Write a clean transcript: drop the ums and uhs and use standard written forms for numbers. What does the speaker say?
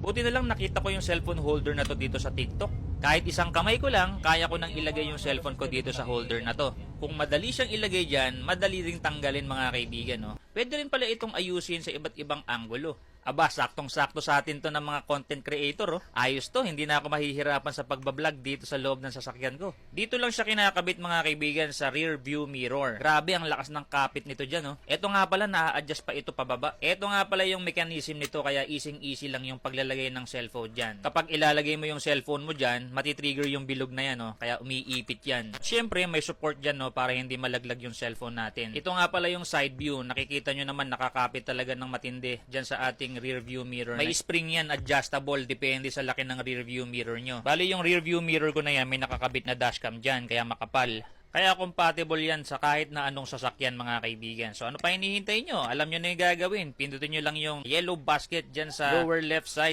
Buti na lang nakita ko yung cellphone holder na to dito sa TikTok. Kahit isang kamay ko lang, kaya ko nang ilagay yung cellphone ko dito sa holder na to. Kung madali siyang ilagay dyan, madali ring tanggalin mga kaibigan. No? Pwede rin pala itong ayusin sa iba't ibang anggulo. Aba, saktong-sakto sa atin to ng mga content creator. Oh. Ayos to, hindi na ako mahihirapan sa pagbablog dito sa loob ng sasakyan ko. Dito lang siya kinakabit mga kaibigan sa rear view mirror. Grabe ang lakas ng kapit nito dyan. Oh. Ito nga pala, na-adjust pa ito pababa. Ito nga pala yung mechanism nito, kaya easy lang yung paglalagay ng cellphone dyan. Kapag ilalagay mo yung cellphone mo dyan, matitrigger yung bilog na yan. Oh. Kaya umiipit yan. Siyempre, may support dyan no, para hindi malaglag yung cellphone natin. Ito nga pala yung side view. Nakikita nyo naman nakakapit talaga ng matindi dyan sa ating rear view mirror. May spring yan, adjustable, depende sa laki ng rear view mirror nyo. Bali yung rear view mirror ko na yan, may nakakabit na dashcam dyan, kaya makapal. Kaya compatible yan sa kahit na anong sasakyan mga kaibigan. So ano pa hinihintay nyo? Alam nyo na yung gagawin. Pindutin nyo lang yung yellow basket dyan sa lower left side